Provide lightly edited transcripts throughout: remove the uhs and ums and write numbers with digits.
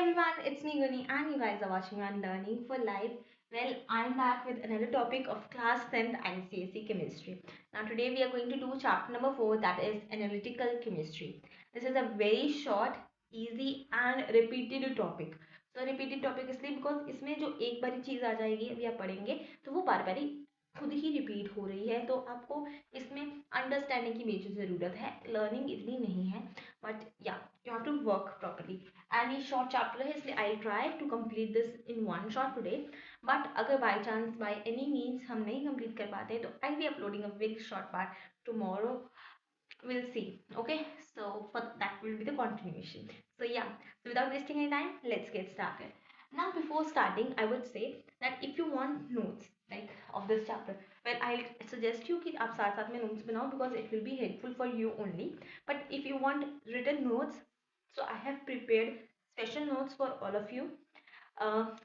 everyone, it's me Guni and you guys are watching on Learning for Life. Well, I'm back with another topic of class 10th ICSE chemistry. Now today we are going to do chapter number 4, that is analytical chemistry. This is a very short, easy and repeated topic. So repeated topic इसलिए because इसमें जो एक बारी चीज़ आ जाएगी अभी आप पढ़ेंगे तो वो बार बारी खुद ही रिपीट हो रही है, तो आपको इसमें अंडरस्टैंडिंग की मेजर ज़रूरत है, लर्निंग इतनी नहीं है, बट या you have to work properly and ये शॉर्ट चैप्टर है इसलिए I try to complete this in one shot today. But अगर by chance by any means हम नहीं कंप्लीट कर पाते तो I be uploading a very short part tomorrow. We'll see. Okay, so for that will be the continuation. So yeah, so without wasting any time, let's get started. Now before starting I would say that if you want notes like of this chapter, well I suggest you कि आप साथ साथ में notes बनाओ because it will be helpful for you only. But if you want written notes, so I have prepared special notes for all of you,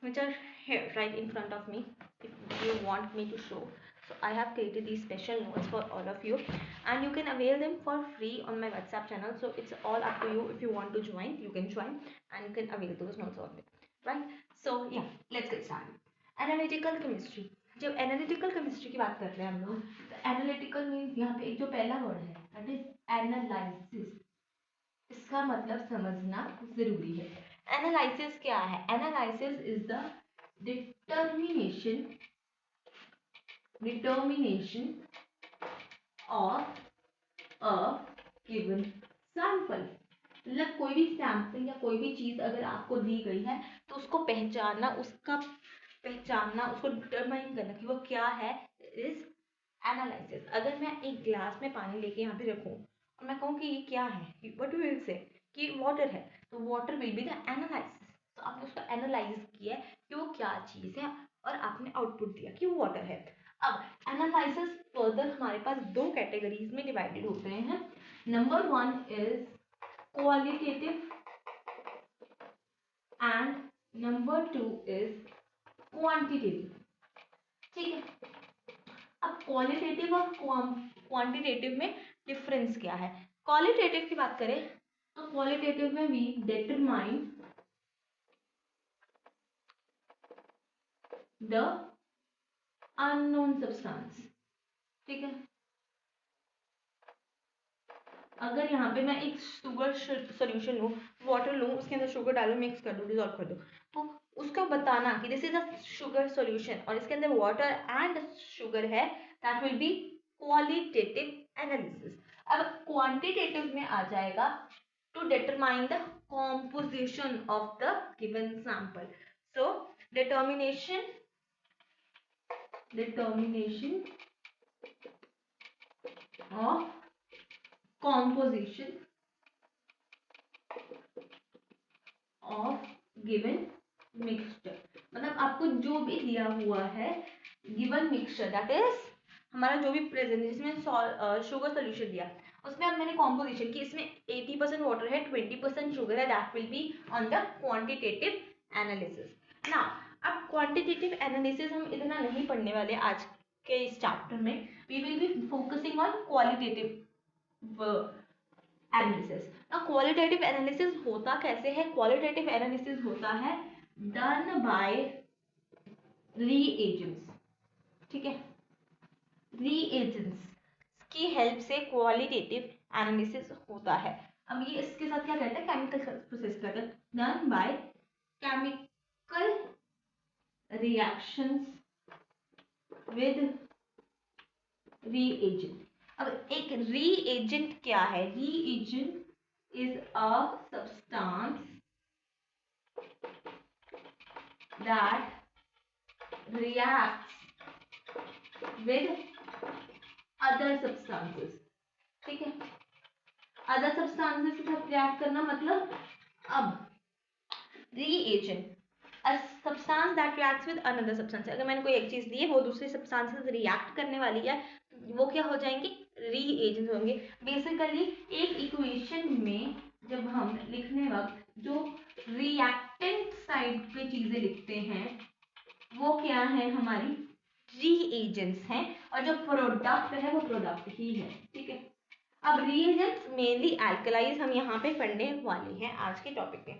which are here right in front of me if you want me to show. So I have created these special notes for all of you and you can avail them for free on my WhatsApp channel. So it's all up to you. If you want to join, you can join and you can avail those notes on it, right? So yeah, let's get started. Analytical chemistry. जब analytical chemistry की बात करते हैं हम लोग, तो analytical means यहाँ पे एक जो पहला वर्ड है दैट इज एनालिसिस. इसका मतलब समझना जरूरी है. एनालिसिस क्या है? Analysis is the determination of a given sample. मतलब कोई भी सैंपल या कोई भी चीज अगर आपको दी गई है तो उसको पहचानना, उसको डिटरमाइन करना कि वो क्या है, इज एनालिसिस. अगर मैं एक ग्लास में पानी लेके यहाँ पे रखूँ और मैं कहूँ कि ये क्या है, व्हाट यू विल से कि वाटर है, तो water will be the analysis. तो आपने उसको एनालाइज किया कि वो क्या चीज़ है और आपने आउटपुट दिया कि वो वाटर है. अब एनालिसिस फर्दर हमारे पास दो कैटेगरीज में डिवाइडेड होते हैं. Number one is qualitative and number two is quantitative. ठीक है. अब क्वालिटेटिव और क्वांटिटेटिव में डिफरेंस क्या है? क्वालिटेटिव की बात करें तो क्वालिटेटिव में we determine the unknown substance. ठीक है. अगर यहाँ पे मैं एक शुगर सॉल्यूशन लूँ, वाटर लूँ, उसके अंदर शुगर डालूँ, मिक्स कर दूँ, डिजोल्व कर दूँ, तो उसका बताना कि this is a sugar solution और इसके अंदर वाटर एंड शुगर है, that will be qualitative analysis. अब क्वांटिटेटिव में आ जाएगा to determine the composition of the given sample. So determination of composition of given mixture. मतलब आपको जो भी दिया हुआ है given mixture, that is हमारा जो भी प्रेजेंट जिसमें शुगर सोल्यूशन दिया उसमें अब मैंने कॉम्पोजिशन की, इसमें 80% वाटर है, 20% शुगर है, that will be on the quantitative analysis. ना अब क्वांटिटेटिव एनालिसिस हम इतना नहीं पढ़ने वाले आज के इस चैप्टर में. We will be focusing on qualitative analysis. ना क्वालिटेटिव एनालिसिस होता कैसे है? क्वालिटेटिव एनालिसिस होता है डन बाय रीएजेंट्स. ठीक है. रीएजेंट्स की हेल्प से क्वालिटेटिव एनालिसिस होता है. अब ये इसके साथ क्या कहते हैं? केमिकल प्रोसेस कहते हैं. Done by chemical reactions with reagent. अब एक रीएजेंट क्या है? Reagent is a substance that reacts with other substances. ठीक है. अदर सब्सटेंसेस के साथ रिएक्ट करना मतलब, अब reagent a substance that reacts with another substance. अगर मैंने कोई एक चीज दी है वो दूसरी सब्सटेंस से रिएक्ट करने वाली है, वो क्या हो जाएंगे? रीएजेंट होंगे. बेसिकली एक इक्वेशन में जब हम लिखने वक्त जो रिएक्टेंट साइड पे चीजें लिखते हैं वो क्या है? हमारी रीएजेंट्स हैं और जो प्रोडक्ट है वो प्रोडक्ट ही है. ठीक है. अब रीएजेंट्स मेनली एल्कलाइज हम यहाँ पे पढ़ने वाले हैं आज के टॉपिक में.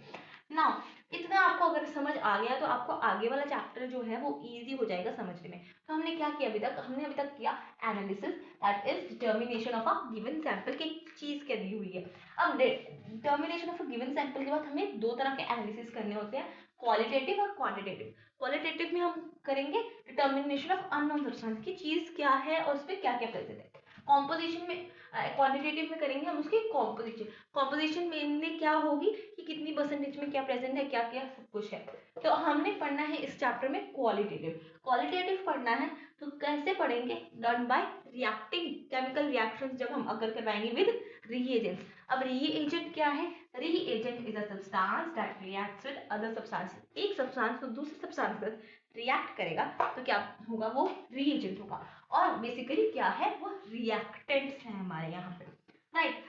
नाउ इतना आपको अगर समझ आ गया तो आपको आगे वाला चैप्टर जो है वो इजी हो जाएगा समझने में। तो हमने क्या किया अभी तक, हमने अभी तक किया analysis, that is determination of a given sample की चीज क्या दी हुई है। अब determination of a given sample के बाद हमें दो तरह के एनालिसिस करने होते हैं, क्वालिटेटिव और क्वांटिटेटिव। क्वालिटेटिव में हम करेंगे डिटर्मिनेशन ऑफ अननोन सब्सटेंस की चीज क्या है और उसमें क्या क्या प्रेजेंट है। कॉम्पोजिशन में क्वांटिटेटिव में करेंगे हम उसकी कॉम्पोजिशन। कॉम्पोजिशन मेनली क्या होगी कि कितनी परसेंटेज में क्या प्रेजेंट है, क्या क्या सब कुछ है। तो हमने पढ़ना है इस चैप्टर में क्वालिटेटिव। क्वालिटेटिव पढ़ना है तो कैसे पढ़ेंगे, learn by reacting chemical reactions जब हम अगर करवाएंगे विद रीएजेंट्स। अब रीएजेंट क्या है, reagent is a substance that reacts with other substance. एक सब्सटेंस को दूसरे सब्सटेंस से रिएक्ट करेगा तो क्या होगा, वो रीएजेंट होगा। और बेसिकली क्या है, वो रिएक्टेंट्स हैं हमारे यहाँ पे, right.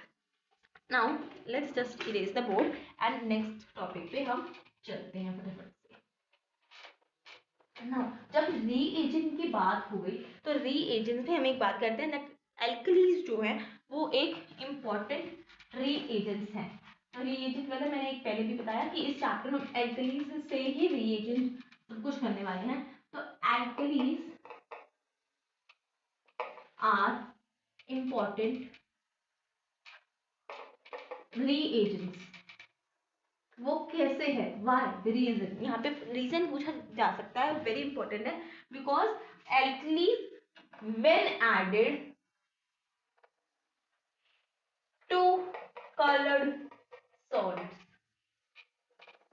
Now let's just erase the board and next topic पे हम चलते हैं फटाफट से। नाउ जब रीएजेंट की बात हो गई तो रीएजेंट में हम एक बात करते हैं दैट एल्कलीज जो है वो एक इम्पॉर्टेंट रीएजेंट्स हैं। तो रीएजेंट मतलब मैंने एक पहले भी बताया कि इस चैप्टर में एल्कलीज से ही रीएजेंट सब कुछ करने वाले हैं। तो एल्कलीज आर इम्पॉर्टेंट रीएजेंट्स। वो कैसे है, वाई, रीजन, यहाँ पे रीजन पूछा जा सकता है, वेरी इंपॉर्टेंट है। Because alkalis when added to coloured salts,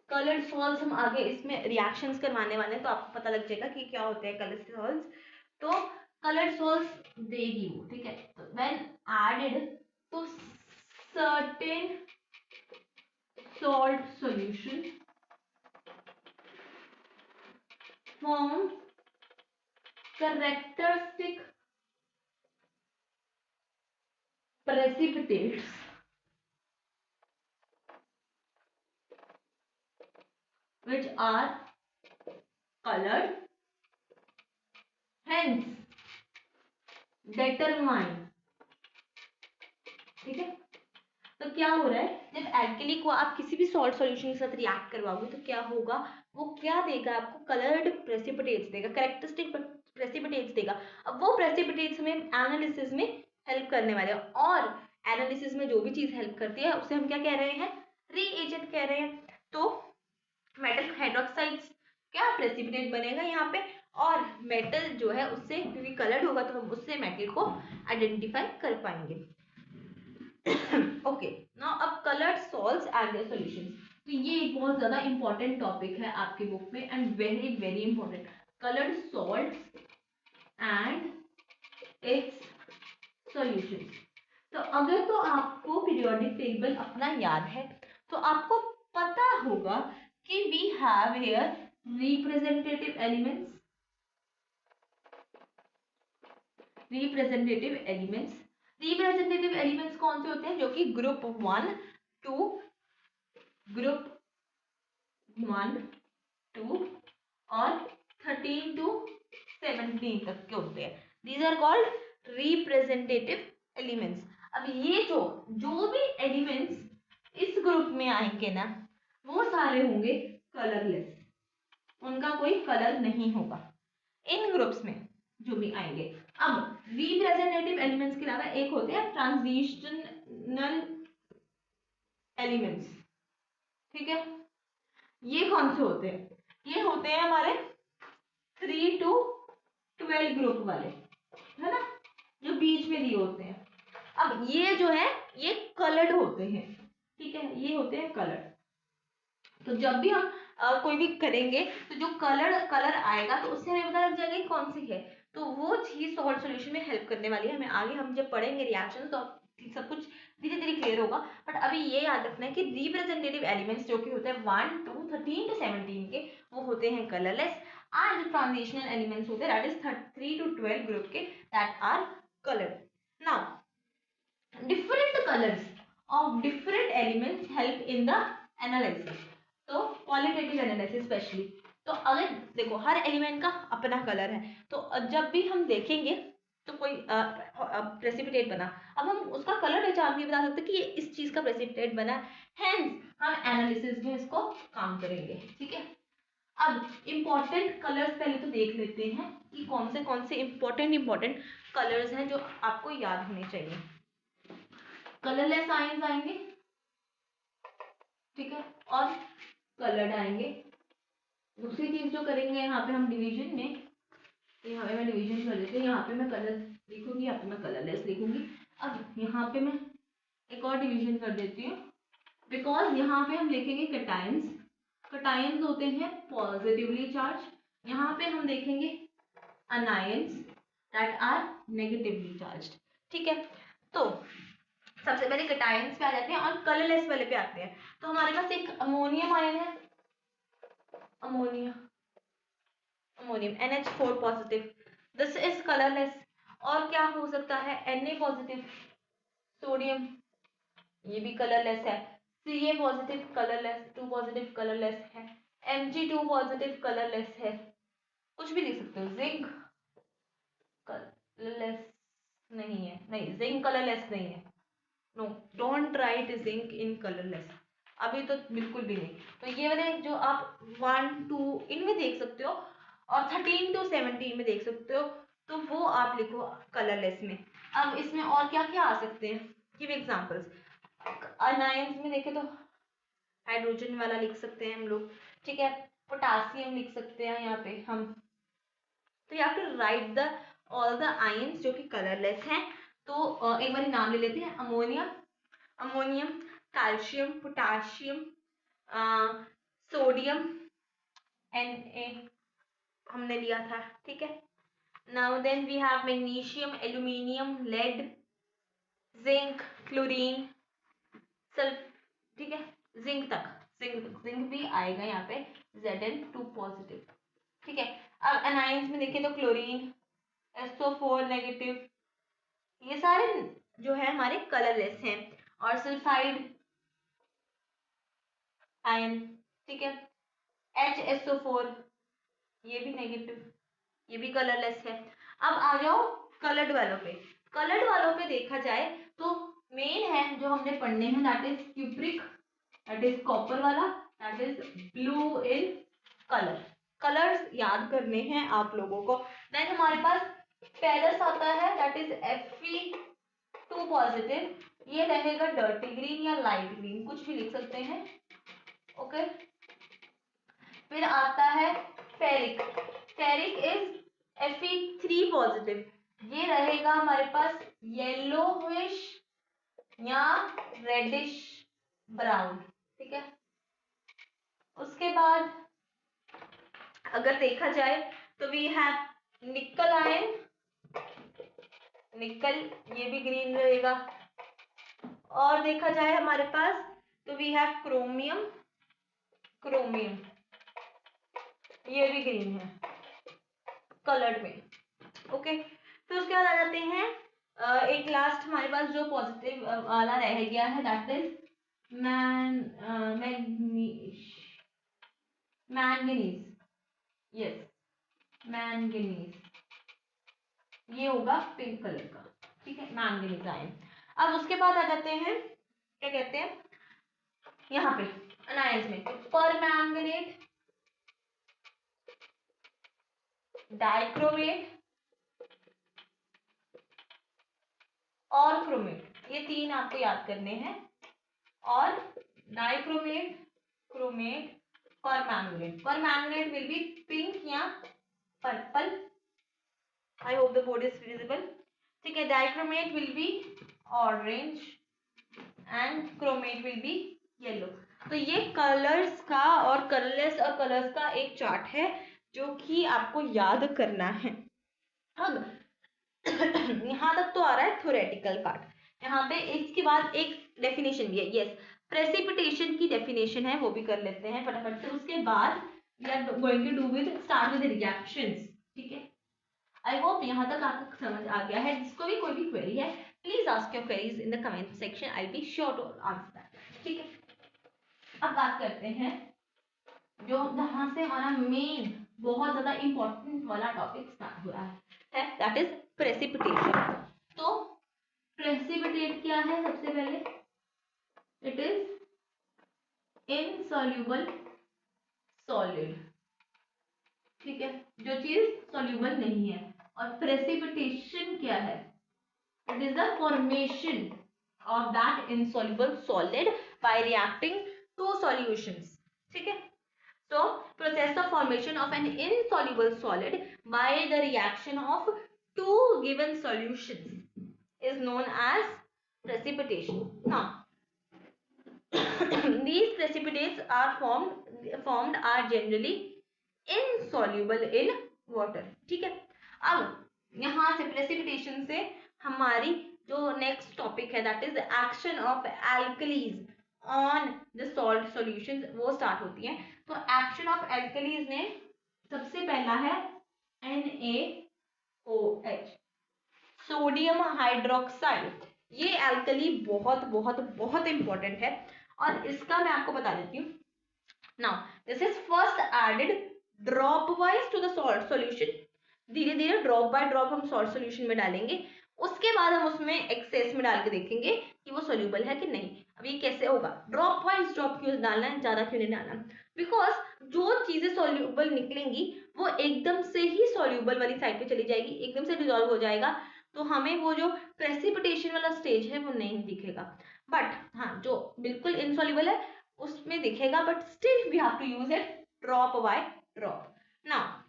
coloured salts हम आगे इसमें रिएक्शंस करवाने वाले हैं तो आपको पता लग जाएगा कि क्या होते हैं कलर्ड सॉल्ट्स। तो कलर्ड सॉल्ट्स देगी वो, ठीक है। तो when added to certain salt solution form characteristic precipitates which are colored, hence determine, ठीक है। तो क्या हो रहा है, जब एल्कली को आप किसी भी सॉल्ट सॉल्यूशन के साथ रिएक्ट करवाओगे तो क्या होगा, वो क्या देगा आपको, कलर्ड प्रेसिपिटेट्स देगा, कैरेक्टरिस्टिक प्रेसिपिटेट्स देगा। अब वो प्रेसिपिटेट्स हमें एनालिसिस में हेल्प करने वाले हैं, और एनालिसिस में जो भी चीज हेल्प करती है उसे हम क्या कह रहे हैं, रीएजेंट कह रहे हैं। तो मेटल हाइड्रोक्साइड्स क्या प्रेसिपिटेट बनेगा यहाँ पे, और मेटल जो है उससे क्योंकि कलर्ड होगा तो हम उससे मेटल को आइडेंटिफाई कर पाएंगे। ओके, नाउ अब coloured salts and their solutions. तो ये एक बहुत ज्यादा इंपॉर्टेंट टॉपिक है आपके बुक में and very very important, coloured salts and it's solutions. तो अगर तो आपको पीरियोडिक टेबल अपना याद है तो आपको पता होगा कि we have here representative elements, representative elements. Representative elements कौन से होते हैं, जो कि ग्रुप 1 2 ग्रुप 1 2 और 13 to 17 तक के होते हैं। These are called representative elements. अब ये जो जो भी एलिमेंट्स इस ग्रुप में आएंगे ना वो सारे होंगे कलरलेस, उनका कोई कलर नहीं होगा इन ग्रुप्स में जो भी आएंगे। अब रिप्रेजेंटेटिव एलिमेंट्स के अलावा एक होते हैं ट्रांजिशनल एलिमेंट्स, ठीक है। ये कौन से होते हैं, ये होते हैं हमारे 3 to 12 ग्रुप वाले, है ना, जो बीच में दिए होते हैं। अब ये जो है ये कलर्ड होते हैं, ठीक है, ये होते हैं कलर्ड। तो जब भी हम कोई भी करेंगे तो जो कलर आएगा तो उससे हमें पता लग जाएगा कि कौन सी है, तो वो चीज सॉल्ट सॉल्यूशन में हेल्प करने वाली है हमें। आगे हम जब पढ़ेंगे रिएक्शन तो सब कुछ धीरे धीरे क्लियर होगा, बट अभी ये याद रखना है कि रिप्रेजेंटेटिव एलिमेंट्स जो कि होते हैं 1 to 13 to 17 के, वो होते हैं कलरलेस, एंड जो ट्रांजिशनल एलिमेंट्स होते हैं दैट इज 3 to 12 ग्रुप के, that are coloured. Now different colours of different elements help in the analysis. तो क्वालिटेटिव एनालिसिस स्पेशली, तो अगर देखो हर एलिमेंट का अपना कलर है तो जब भी हम देखेंगे तो कोई प्रेसिपिटेट बना, अब हम उसका कलर पहचान के बता सकते हैं कि ये इस चीज का प्रेसिपिटेट बना, हेंस हम एनालिसिस में इसको काम करेंगे। ठीक है, अब इम्पोर्टेंट कलर्स पहले तो देख लेते हैं कि कौन से इम्पोर्टेंट कलर्स हैं जो आपको याद होने चाहिए। कलरलेस आयंस आएंगे, ठीक है, और कलर्ड आएंगे। दूसरी चीज जो करेंगे यहाँ पे हम डिवीजन में, यहाँ पे मैं डिवीजन कर देती हूँ, यहाँ पे मैं कलर लिखूंगी, यहाँ पे मैं कलरलेस लिखूंगी। अब यहाँ पे मैं एक और डिवीजन कर देती हूँ, बिकॉज यहाँ पे हम लिखेंगे कटायंस। कटायंस होते हैं पॉजिटिवली चार्ज, यहाँ पे हम देखेंगे anions that are negatively charge. ठीक है, तो सबसे पहले कटायंस पे आ जाते हैं और कलरलेस वाले पे आते हैं। तो हमारे पास एक अमोनियम आयन है, ammonium NH4 positive, this is colourless. और क्या हो सकता है, Na पॉजिटिव, सोडियम, ये भी कलरलेस है। Ca positive colourless, 2 positive colourless है। Mg2 पॉजिटिव कलरलेस है, कुछ भी लिख सकते हो। जिंक कलरलेस नहीं है, नहीं जिंक कलरलेस नहीं है, no don't write zinc in colourless, अभी तो बिल्कुल भी नहीं। तो ये वाले जो आप 1 2 इनमें देख सकते हो और 13 to 17 में देख सकते हो, तो वो आप लिखो कलरलेस में। अब इसमें और क्या क्या आ सकते हैं, गिव एग्जांपल्स। अनायंस में देखें तो हाइड्रोजन वाला लिख सकते हैं हम लोग, ठीक है, पोटासियम लिख सकते हैं यहाँ पे हम। तो you have to write the all the ions जो कि कलरलेस हैं। तो एक बार नाम ले लेते हैं, ammonium, calcium, potassium, sodium, Na हमने लिया था। ठीक है, now then we have magnesium, aluminium, lead, zinc, chlorine, sulph, ठीक है, जिंक भी आएगा यहाँ पे, Zn2 पॉजिटिव। ठीक है, अब एनायंस में देखिए तो क्लोरीन, SO4 नेगेटिव, ये सारे जो है हमारे कलरलेस हैं। और सल्फाइड आयन, ठीक है, HSO4, ये भी नेगेटिव, ये भी कलरलेस है। अब आ जाओ कलर्ड वालों पे। कलर्ड वालों पे देखा जाए तो मेन है जो हमने पढ़ने हैं, that is cupric, that is copper वाला, that is blue in colour. Colours याद करने हैं आप लोगों को। देन हमारे पास फेरस आता है, दैट इज Fe2 पॉजिटिव, ये रहेगा डर्टी ग्रीन या लाइट ग्रीन, कुछ भी लिख सकते हैं। ओके, फिर आता है ferric, ferric is Fe3 positive, ये रहेगा हमारे पास येलोइश या रेडिश ब्राउन। ठीक है, उसके बाद अगर देखा जाए तो वी हैव निकल आयन, निकल, ये भी ग्रीन रहेगा। और देखा जाए हमारे पास तो वी हैव क्रोमियम, क्रोमियम, ये भी ग्रीन है कलर्ड में। ओके, फिर उसके बाद आ जाते हैं एक लास्ट हमारे पास जो पॉजिटिव वाला रह गया है, that is manganese, yes manganese, ये होगा पिंक कलर का। ठीक है, मैंगनीज आयन। अब उसके बाद आ जाते हैं, क्या कहते हैं यहाँ पे अनायंस में, पर मैंगनेट, डाइक्रोमेट और क्रोमेट, ये तीन आपको याद करने हैं। और dichromate, chromate, permanganate will be pink या purple, I hope the board is visible. ठीक है, dichromate will be orange and chromate will be yellow. तो ये कलर्स का और कलरलेस और कलर्स का एक चार्ट है जो कि आपको याद करना है। अब यहाँ तक तो आ रहा है थ्योरेटिकल पार्ट, यहाँ पे इसके बाद एक डेफिनेशन भी है, यस प्रेसिपिटेशन की डेफिनेशन है, वो भी कर लेते हैं फटाफट से। उसके बाद we are going to do with start with reactions. ठीक है, आई होप यहाँ तक आपको समझ आ गया है। जिसको भी कोई भी क्वेरी है, please ask your queries in the comment section, I be sure to answer that. ठीक है, अब बात करते हैं जो जहाँ से हमारा मेन बहुत ज्यादा इंपॉर्टेंट वाला टॉपिक स्टार्ट हो रहा है, दैट इज प्रेसिपिटेशन। तो प्रेसिपिटेट क्या है? सबसे पहले इट इज इनसॉल्युबल सॉलिड, ठीक है, जो चीज सॉल्युबल नहीं है। और प्रेसिपिटेशन क्या है? It is the formation of that insoluble solid by reacting two solutions, ठीक है। So process of formation of an insoluble solid by the reaction of two given solutions is known as precipitation. Now these precipitates are formed are generally insoluble in water, ठीक है। अब यहाँ से precipitation से हमारी जो नेक्स्ट टॉपिक है that is action of alkalis on the salt solutions वो स्टार्ट होती है। तो एक्शन ऑफ एल्कलीज में सबसे पहला है NaOH, सोडियम हाइड्रोक्साइड। ये एल्कली बहुत बहुत बहुत इंपॉर्टेंट है और इसका मैं आपको बता देती हूँ। Now this is first added dropwise to the salt solution. धीरे धीरे ड्रॉप बाय ड्रॉप हम सॉल्ट सॉल्यूशन में डालेंगे, उसके बाद हम उसमें एक्सेस में डाल के देखेंगे कि वो सोल्यूबल है कि नहीं। अब ये कैसे होगा? ड्रॉप वाइज ड्रॉप क्यों डालना है, ज्यादा क्यों नहीं डालना? बिकॉज जो चीजें सोल्यूबल निकलेंगी वो एकदम से ही सोल्यूबल वाली साइड पे चली जाएगी, एकदम से डिजोल्व हो जाएगा, तो हमें वो जो प्रेसिपिटेशन वाला स्टेज है वो नहीं दिखेगा। बट हाँ, जो बिल्कुल इनसॉल्युबल है उसमें दिखेगा, but still we have to use it drop by drop. Now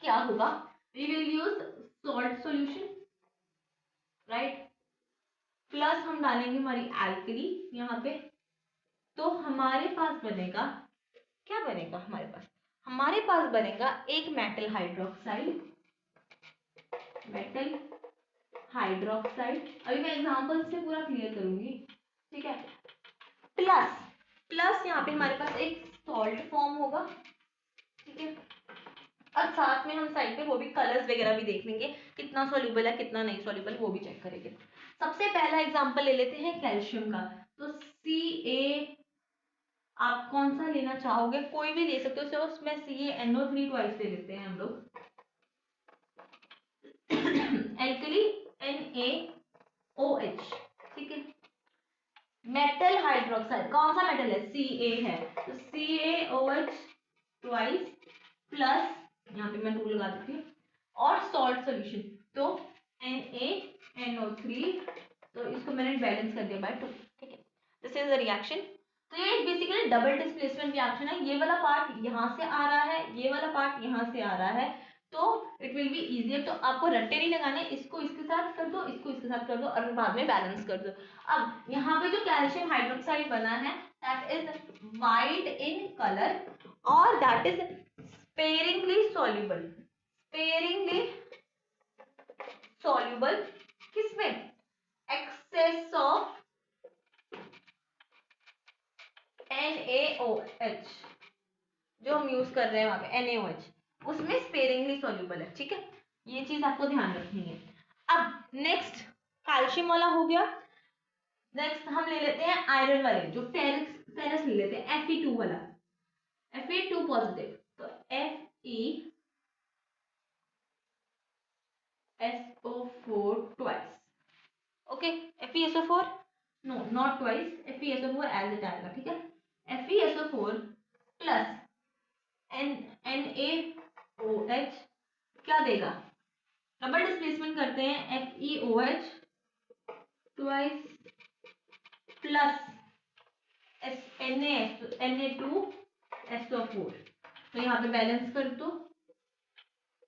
क्या होगा? We will use salt solution, right, plus हम डालेंगे हमारी एल्कली यहाँ पे। तो हमारे पास बनेगा, क्या बनेगा हमारे पास? हमारे पास बनेगा एक मेटल हाइड्रोक्साइड, मेटल हाइड्रोक्साइड। अभी मैं एग्जांपल से पूरा क्लियर करूंगी, ठीक है। प्लस प्लस यहाँ पे हमारे पास एक सॉल्ट फॉर्म होगा, ठीक है। और साथ में हम साइड पे वो भी कलर्स वगैरह भी देख लेंगे, कितना सॉल्युबल है कितना नहीं सॉल्युबल, वो भी चेक करेंगे। सबसे पहला एग्जांपल ले लेते हैं कैल्शियम का। तो Ca, आप कौन सा लेना चाहोगे? कोई भी ले सकते हो, उसमें CaNO3 ट्वाइस ले लेते हैं हम लोग। एल्कली NaOH, ठीक है। मेटल हाइड्रोक्साइड, कौन सा मेटल है? Ca है, तो CaOH ट्वाइस प्लस, यहाँ पे मैं 2 लगा देती हूँ, और सॉल्ट सॉल्यूशन तो NaNO3, तो इसको मैंने बैलेंस कर दिया बाय 2, ठीक है। This is the reaction. तो ये बेसिकली डबल डिस्प्लेसमेंट रिएक्शन है। ये वाला पार्ट यहाँ से आ रहा है, ये वाला पार्ट यहाँ से आ रहा है, तो इट विल बी इजियर। तो आपको रट्टे नहीं लगाने, इसको इसके साथ कर दो, इसको इसके साथ कर दो और बाद में बैलेंस कर दो। अब यहाँ पे जो कैल्शियम हाइड्रोक्साइड बना है that is white in colour और that is sparingly soluble, sparingly soluble किसमें? excess of NaOH, जो हम यूज कर रहे हैं वहां पे NaOH, उसमें sparingly soluble है, ठीक है। ये चीज आपको ध्यान रखनी है। अब नेक्स्ट कैल्शियम वाला हो गया। नेक्स्ट हम ले लेते हैं आयरन वाले, जो फेरस फेरस ले लेते हैं, Fe2 वाला, Fe2 पॉजिटिव। तो FeSO4 twice, okay, FeSO4 no not twice, FeSO4 as it आएगा, ठीक है। FeSO4 प्लस NaOH क्या देगा? डबल डिस्प्लेसमेंट करते हैं, FeOH ट्वाइस प्लस Na2SO4, तो यहाँ पे बैलेंस कर दो,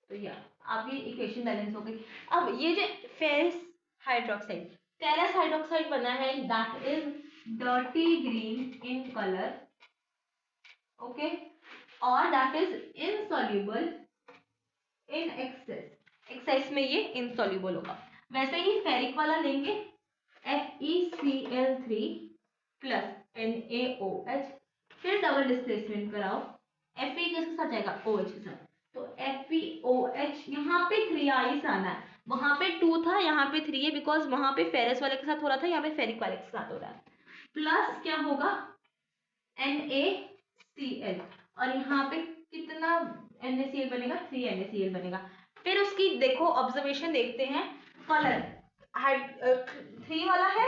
तो यह आपकी इक्वेशन बैलेंस हो गई। अब ये जो फेरस हाइड्रोक्साइड बना है that is dirty green in colour, okay, और that is insoluble in excess में ये इनसॉल्युबल होगा। वैसे ही फेरिक वाला लेंगे, FeCl3 प्लस NaOH, फिर डबल डिस्प्लेसमेंट कराओ, Fe किसके साथ जाएगा? OH के साथ, तो FeOH यहाँ पे 3 आइस आना है, वहां पे 2 था, यहाँ पे 3 है, बिकॉज वहां पे फेरस वाले के साथ हो रहा था, यहाँ पे फेरिक वाले के साथ हो रहा है। प्लस क्या होगा? NaCl, और यहाँ पे कितना NaCl बनेगा? 3 NaCl बनेगा। फिर उसके इसकी देखो ऑब्जर्वेशन देखते हैं। कलर 3 वाला है,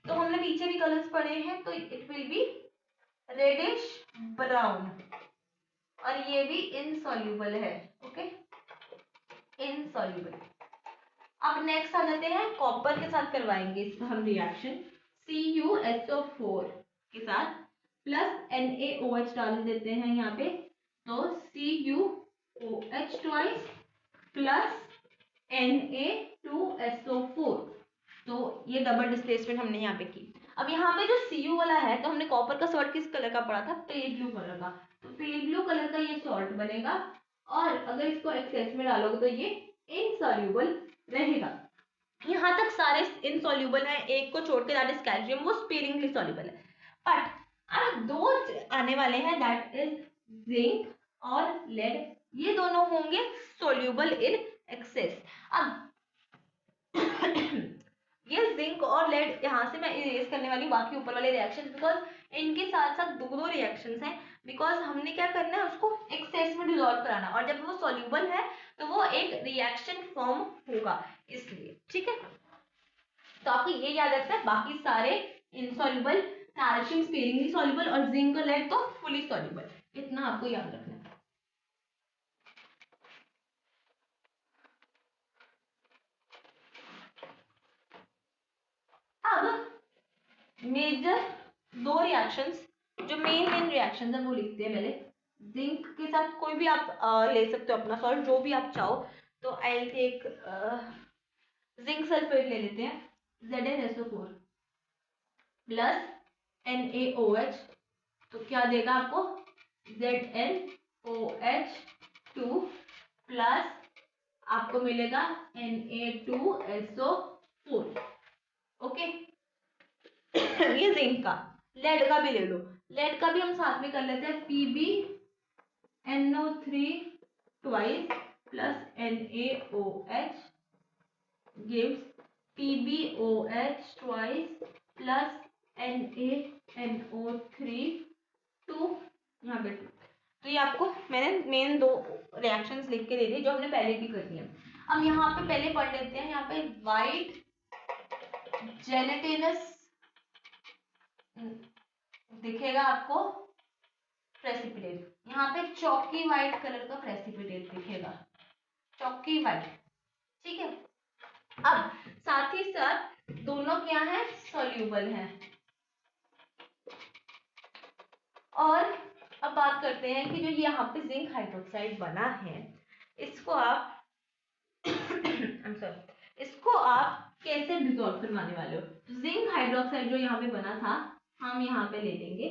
तो हमने पीछे भी कलर्स पढ़े हैं, तो it will be reddish brown, और ये भी इनसॉल्युबल है। Okay, insoluble. अब नेक्स्ट आ जाते हैं, कॉपर के साथ करवाएंगे हम रिएक्शन। CuSO4 के साथ प्लस NaOH डाल देते हैं यहाँ पे, तो CuOH ट्वाइस प्लस Na2SO4, तो ये डबल डिस्प्लेसमेंट हमने यहाँ पे की। अब यहाँ पे जो Cu वाला है, तो हमने कॉपर का सॉल्ट किस कलर का पढ़ा था, पेल ब्लू कलर का, तो पेल ब्लू कलर का ये सॉल्ट बनेगा, और अगर इसको एक्सेस में डालोगे तो ये इनसॉल्युबल रहेगा। यहाँ तक सारे इनसॉल्युबल है, एक को छोड़ के दैट इज कैल्शियम, वो स्पेरिंगली सॉल्युबल है। बट अब दो आने वाले हैं, दैट इज जिंक और लेड, ये दोनों होंगे सोल्यूबल इन एक्सेस। अब ये जिंक और लेड यहाँ से मैं इरेज करने वाली बाकी ऊपर वाले रिएक्शंस, बिकॉज इनके साथ साथ दो रिएक्शंस हैं, बिकॉज हमने क्या करना है, उसको एक्सेस में डिसॉल्व कराना, और जब वो सॉल्यूबल है तो वो एक रिएक्शन फॉर्म होगा, इसलिए। ठीक है, तो आपको ये याद रखना है, बाकी सारे इनसॉल्युबल, कैल्शियम स्पेरिंगली सॉल्युबल, और जिंक और लेड तो फुली सॉल्युबल, इतना आपको याद रखना है। अब मेजर दो रिएक्शंस, जो मेन रिएक्शंस है वो लिखते हैं पहले। जिंक के साथ कोई भी आप ले सकते हो अपना सॉल्ट, जो भी आप चाहो, तो आई टेक जिंक सल्फेट ले लेते हैं, ZnSO4 प्लस NaOH, तो क्या देगा आपको, ZnOH2 प्लस आपको मिलेगा Na2SO4। ओके, ये जिंक का। लेड का भी ले लो, लेड का भी हम साथ में कर लेते हैं, PbNO3 twice plus NaOH gives PbOH twice plus NaNO3 2, यहाँ पे 2। तो ये आपको मैंने मेन दो रिएक्शंस लिख के दे दी, जो हमने पहले भी कर दिया। अब यहाँ पे पहले पढ़ लेते हैं, यहाँ पे वाइट जेलेटिनस दिखेगा आपको प्रेसिपिटेट, यहाँ पे चॉकी व्हाइट कलर का प्रेसिपिटेट दिखेगा, चॉकी व्हाइट। ठीक है, अब साथ ही साथ दोनों क्या है, सॉल्यूबल हैं। और अब बात करते हैं कि जो यहाँ पे जिंक हाइड्रोक्साइड बना है, इसको आप इसको आप कैसे डिसॉल्व करवाने वाले हो। जिंक हाइड्रोक्साइड जो यहाँ पे बना था, हम यहाँ पे ले लेंगे,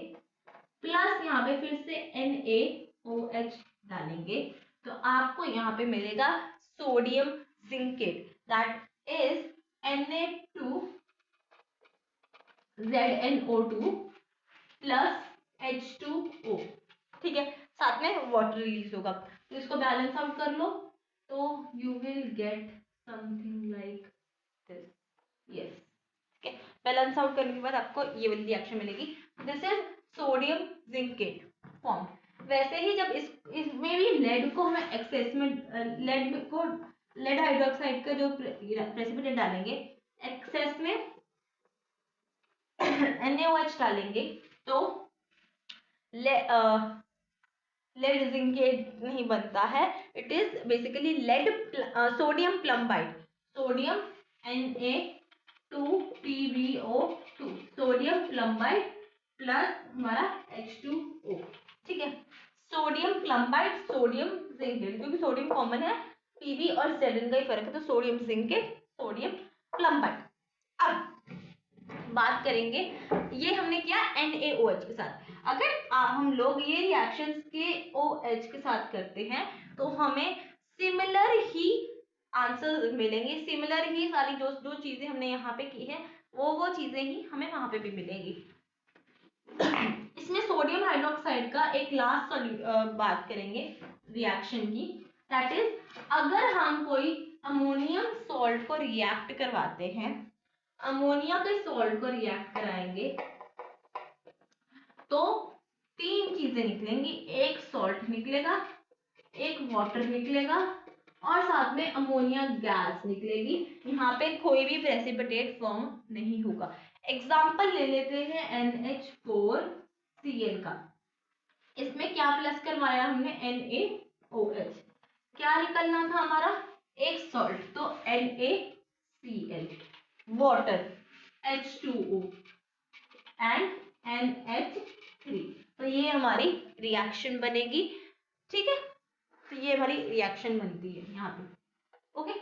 प्लस यहाँ पे फिर से NaOH डालेंगे, तो आपको यहाँ पे मिलेगा sodium zincate, that is Na2ZnO2 plus H2O। ठीक है, साथ में वाटर रिलीज होगा, तो इसको बैलेंस आउट कर लो, तो you will get something like this. Yes, ठीक है, बैलेंस आउट करने के बाद आपको ये वाली रिएक्शन मिलेगी, this is sodium zincate form. वैसे ही जब इसमें भी लेड को हमें एक्सेस में, लेड हाइड्रोक्साइड का जो प्रेसिपिटेट डालेंगे, एक्सेस में NaOH डालेंगे, तो लेड जिंकेट नहीं बनता है, it is basically lead sodium plumbite, sodium Na2PbO2, sodium plumbite plus हमारा H2O। ठीक है, सोडियम प्लम्बाइड सोडियम जिंकेट, क्योंकि सोडियम कॉमन है, Pb और Zn का ही फर्क है, तो सोडियम जिंकेट सोडियम प्लम्बाइड। अब बात करेंगे, ये हमने किया NaOH के साथ। अगर हम लोग ये रिएक्शंस के OH के साथ करते हैं, तो हमें सिमिलर ही आंसर मिलेंगे, सिमिलर ही सारी जो जो चीजें हमने यहाँ पे की है, वो चीजें ही हमें वहां पे भी मिलेंगी। इसमें सोडियम हाइड्रोक्साइड का एक लास्ट बात करेंगे रिएक्शन की, दैट इज अगर हम कोई अमोनियम सॉल्ट को रिएक्ट करवाते हैं, अमोनिया के सॉल्ट को रिएक्ट कराएंगे, तो 3 चीजें निकलेंगी, एक सॉल्ट निकलेगा, एक वाटर निकलेगा, और साथ में अमोनिया गैस निकलेगी। यहाँ पे कोई भी प्रेसिपिटेट फॉर्म नहीं होगा। एग्जाम्पल ले लेते हैं NH4Cl का। इसमें क्या प्लस करवाया हमने, NaOH। क्या निकलना था हमारा, एक सॉल्ट, तो NaCl, water H2O and NH3। तो ये हमारी रिएक्शन बनेगी, ठीक है। तो ये हमारी रिएक्शन बनती है यहाँ पे, ओके।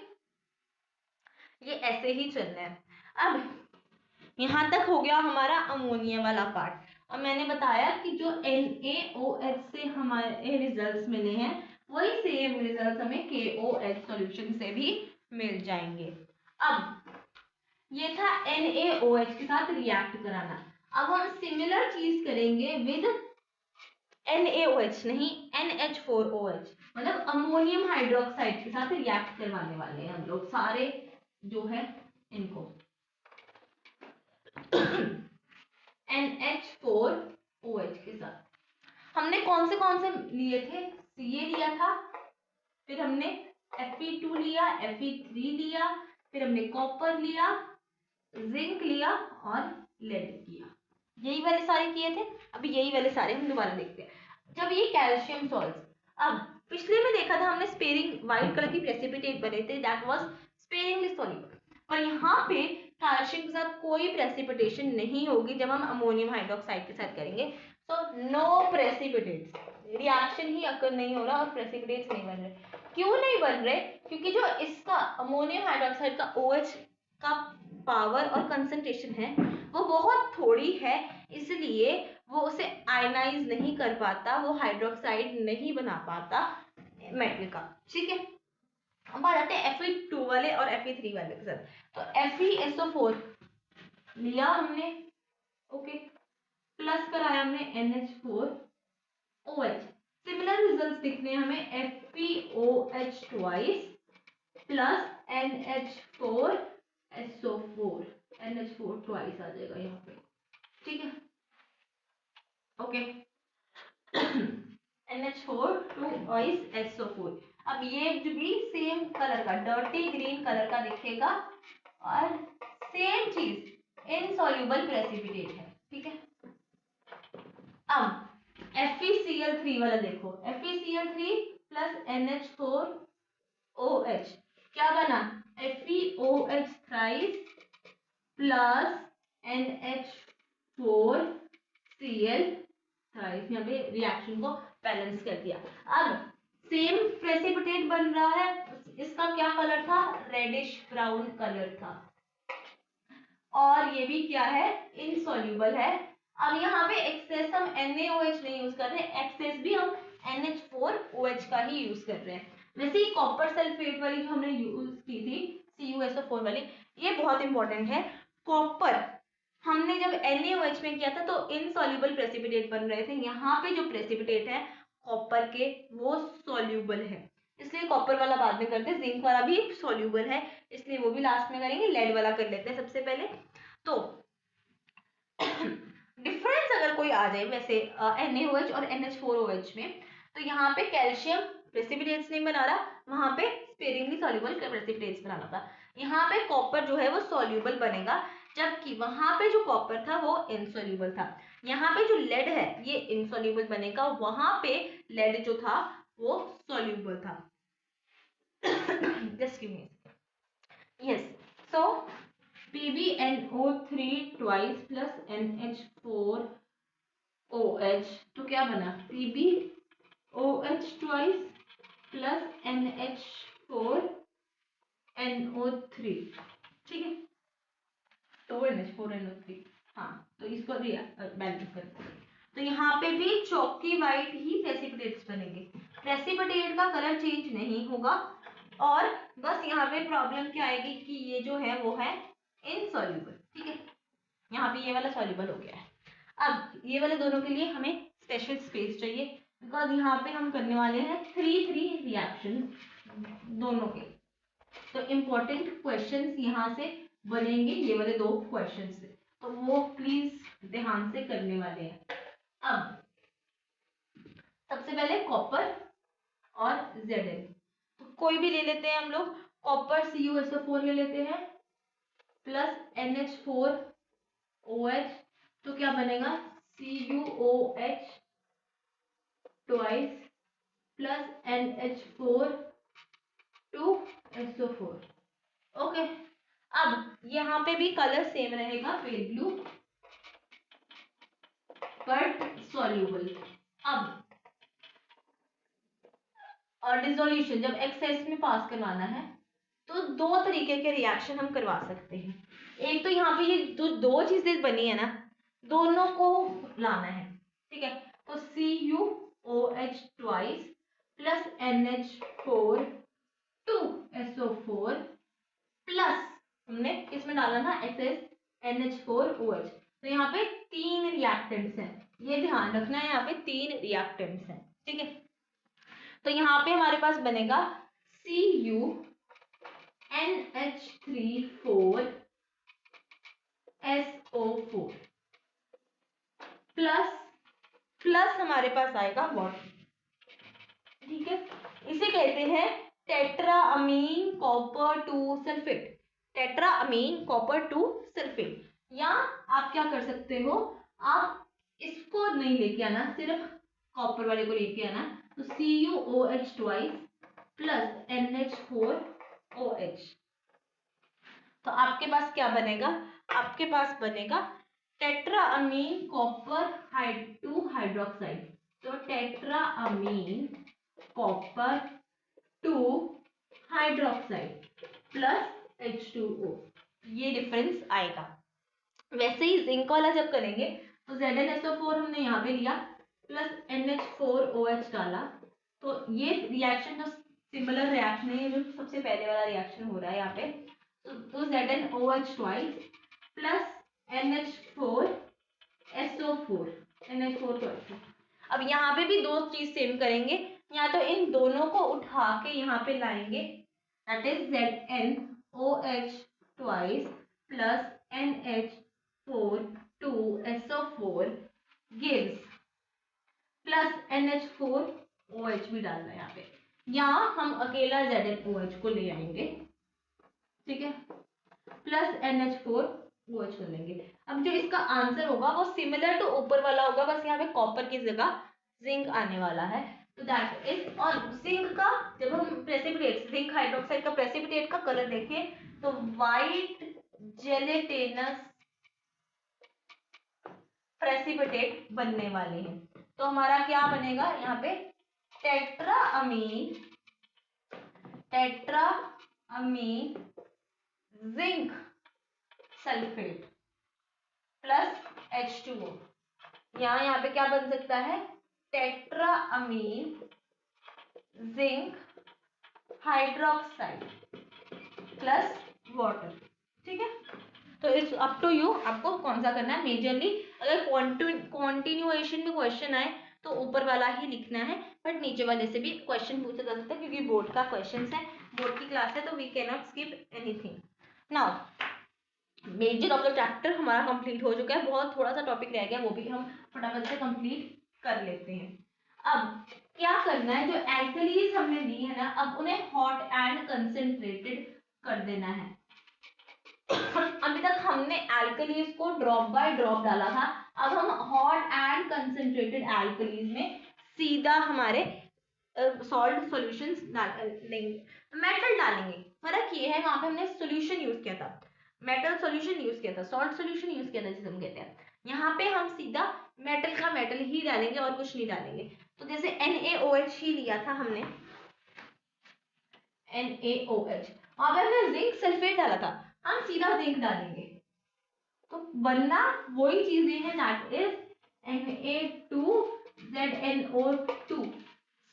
ये ऐसे ही चलना है। अब यहाँ तक हो गया हमारा अमोनिया वाला पार्ट। और मैंने बताया कि जो NaOH से हमारे रिजल्ट्स मिले हैं वही सेम रिजल्ट्स हमें KOH सॉल्यूशन से भी मिल जाएंगे। अब ये था NaOH के साथ रिएक्ट कराना। अब हम सिमिलर चीज करेंगे विद NaOH, नहीं NH4OH, मतलब अमोनियम हाइड्रोक्साइड के साथ रिएक्ट करवाने वाले हैं हम लोग सारे जो है इनको। NH4OH के साथ हमने कौन से लिए थे, Ca लिया था, फिर हमने Fe2 लिया, Fe3 लिया, फिर हमने कॉपर लिया, जिंक लिया और लेड किया। यही वाले सारे किए थे। अभी यही वाले सारे हम दोबारा देखते हैं। जब ये कैल्शियम सॉल्ट्स, अब पिछले में देखा था हमने स्पेरिंग व्हाइट कलर की प्रेसिपिटेट बने थे, दैट वाज स्पेरिंगली सॉल्युबल। पर यहाँ पे कैल्शियम के साथ कोई प्रेसिपिटेशन नहीं होगी जब हम अमोनियम हाइड्रोक्साइड के साथ करेंगे। तो नो प्रेसिपिटेट्स, रिएक्शन ही अकर नहीं हो रहा और प्रेसिपिटेट्स नहीं बन रहे। क्यों नहीं बन रहे, क्योंकि जो इसका अमोनियम हाइड्रोक्साइड का OH का पावर और कंसंट्रेशन है वो बहुत थोड़ी है, इसलिए वो उसे आयनाइज नहीं कर पाता, वो हाइड्रोक्साइड नहीं बना पाता मेटल का, ठीक है। अब आ जाते हैं Fe2 वाले और Fe3 वाले के साथ। तो FeSO4 लिया हमने, ओके, प्लस कराया हमने NH4OH। सिमिलर रिजल्ट्स दिखने हमें FeOH twice plus NH4SO4, NH4 twice आ जाएगा यहाँ पे, ठीक है, ओके। NH4 twice SO4। अब ये जो भी सेम कलर का डर्टी ग्रीन कलर का दिखेगा और सेम चीज इनसॉल्युबल प्रेसिपिटेट है, ठीक है। अब FeCl3 वाला देखो, FeCl3 प्लस NH4OH क्या बना, FeOH thrice plus NH4Cl thrice. यहाँ पे रिएक्शन को बैलेंस कर दिया। अब सेम प्रेसिपिटेट बन रहा है, इसका क्या कलर था, रेडिश ब्राउन कलर था, और ये भी क्या है, इनसॉल्युबल है। अब यहाँ पे एक्सेस हम NaOH नहीं यूज कर रहे, एक्सेस भी हम NH4OH का ही यूज कर रहे हैं। वैसे ही कॉपर सल्फेट वाली जो हमने यूज की थी CuSO4 वाली, ये बहुत इंपॉर्टेंट है। कॉपर हमने जब NaOH में किया था तो इनसॉल्युबल प्रेसिपिटेट बन रहे थे, यहाँ पे जो प्रेसिपिटेट है कॉपर के वो सॉल्युबल है, इसलिए कॉपर वाला बाद में करते हैं। जिंक वाला भी सॉल्युबल है इसलिए वो भी लास्ट में करेंगे। लेड वाला कर लेते हैं सबसे पहले। तो डिफरेंस अगर कोई आ जाए वैसे NaOH और NH4OH में, तो यहाँ पे कैल्शियम प्रेसिपिटेट्स नहीं बना रहा, वहां पे स्पेरिंगली सॉल्युबल प्रेसिपिटेट्स बनाना था। यहाँ पे कॉपर जो है वो सॉल्युबल बनेगा, जबकि वहां पे जो कॉपर था वो इनसॉल्युबल था। यहाँ पे जो लेड है ये इनसॉल्युबल बनेगा, वहां पे लेड जो था वो सॉल्युबल था। Just give me a second. Yes. So PbNO3 twice plus NH4OH, तो क्या बना, PbOH twice plus NH4NO3, ठीक है, तो NH4NO3। हाँ, तो इसको बैलेंस करते हैं। तो यहाँ पे भी चौकी वाइट ही प्रेसिपिटेट्स बनेंगे, प्रेसिपिटेट का कलर चेंज नहीं होगा। और बस यहाँ पे प्रॉब्लम क्या आएगी कि ये जो है वो है इनसॉल्युबल, ठीक है। यहाँ पे ये वाला सॉल्युबल हो गया है। अब ये वाले दोनों के लिए हमें स्पेशल स्पेस चाहिए, बिकॉज यहाँ पे हम करने वाले हैं 3 रिएक्शन दोनों के। तो इम्पोर्टेंट क्वेश्चंस यहाँ से बनेंगे, ये वाले 2 क्वेश्चन से, तो वो प्लीज ध्यान से करने वाले हैं। अब सबसे पहले कॉपर और Zn, तो कोई भी ले लेते हैं हम लोग, कॉपर CuSO4 ले लेते हैं प्लस NH4OH, तो क्या बनेगा CuOH twice plus NH4 okay. अब यहाँ पे भी कलर सेम रहेगा, पेल ब्लू बट सॉल्यूबल। अब और डिसोल्यूशन जब एक्सेस में पास करवाना है तो दो तरीके के रिएक्शन हम करवा सकते हैं। एक तो यहाँ पे ये जो दो चीजें बनी है ना, दोनों को लाना है, ठीक है। तो CuOH twice plus NH4 plus हमने किसमें डाला ना, एक्सेस NH4OH। तो यहाँ पे 3 रिएक्टेंट्स हैं, ये ध्यान रखना है, यहाँ पे 3 रिएक्टेंट्स हैं, ठीक है। तो यहाँ पे हमारे पास बनेगा CuNH3 4SO4 प्लस प्लस हमारे पास आएगा वाटर, ठीक है। इसे कहते हैं टेट्राअमीन कॉपर 2 सल्फेट, टेट्राअमीन कॉपर 2 सल्फेट। या आप क्या कर सकते हो, आप इसको नहीं लेके आना, सिर्फ कॉपर वाले को लेके आना। तो CuOH ट्वाइस प्लस NH4OH, तो आपके पास क्या बनेगा, आपके पास बनेगा टेट्राअमीन कॉपर 2 हाइड्रोक्साइड। तो टेट्राअमीन कॉपर 2 हाइड्रोक्साइड प्लस H2O, ये डिफरेंस आएगा। वैसे ही जिंक वाला जब करेंगे तो ZnSO4 हमने यहाँ पे लिया प्लस NH4OH डाला, तो ये रिएक्शन जो सिमिलर रिएक्शन है, जो सबसे पहले वाला रिएक्शन हो रहा है यहाँ पे, तो ZnOH twice plus NH4SO4 twice. अब यहाँ पे भी दो चीज सेम करेंगे, या तो इन दोनों को उठा के यहाँ पे लाएंगे, that is ZnOH twice plus NH4 gives plus NH4OH भी डालना है यहाँ पे, या हम अकेला ZnOH को ले आएंगे, ठीक है, प्लस NH4OH कर लेंगे। अब जो इसका आंसर होगा वो सिमिलर टू ऊपर वाला होगा, बस यहाँ पे कॉपर की जगह जिंक आने वाला है। तो दैट इज, और जिंक का जब हम प्रेसिपिटेट, जिंक हाइड्रोक्साइड का प्रेसिपिटेट का कलर देखें तो वाइट जेलेटिनस प्रेसिपिटेट बनने वाले हैं। तो हमारा क्या बनेगा यहाँ पे, टेट्राअमीन जिंक सल्फेट प्लस H2O, यहाँ पे क्या बन सकता है, टेट्राअमीन जिंक हाइड्रोक्साइड प्लस वाटर, ठीक है। तो इट्स अप टू यू, आपको कौन सा करना है। मेजरली अगर कॉन्टिन्यूएशन में क्वेश्चन आए तो ऊपर वाला ही लिखना है, बट नीचे वाले से भी क्वेश्चन पूछा जा सकता है, क्योंकि बोर्ड का क्वेश्चन है, बोर्ड की क्लास है, तो we can not skip anything. Now major of the chapter हमारा कंप्लीट हो चुका है, बहुत थोड़ा सा टॉपिक रह गया, वो भी हम फटाफट से कंप्लीट कर लेते हैं। अब क्या करना है, जो एल्कलीज हमने ली है ना, अब उन्हें हॉट एंड कंसेंट्रेटेड कर देना है। अभी तक हमने एल्कलीज को ड्रॉप बाय ड्रॉप डाला था, अब हम हॉट एंड कंसेंट्रेटेड एल्कलीज में सीधा हमारे सॉल्ट सॉल्यूशंस लेंगे, मेटल डालेंगे। फर्क ये है, वहां पे हमने सॉल्यूशन यूज किया था, मेटल सॉल्यूशन यूज किया था, सॉल्ट सॉल्यूशन यूज किया था जिसे हम कहते हैं। यहाँ पे हम सीधा मेटल का मेटल ही डालेंगे और कुछ नहीं डालेंगे। तो जैसे NaOH ही लिया था हमने, NaOH, वहां पे हमने जिंक सल्फेट डाला था, हम सीधा जिंक डालेंगे, तो बनना वही चीजें हैं, that is Na2ZnO2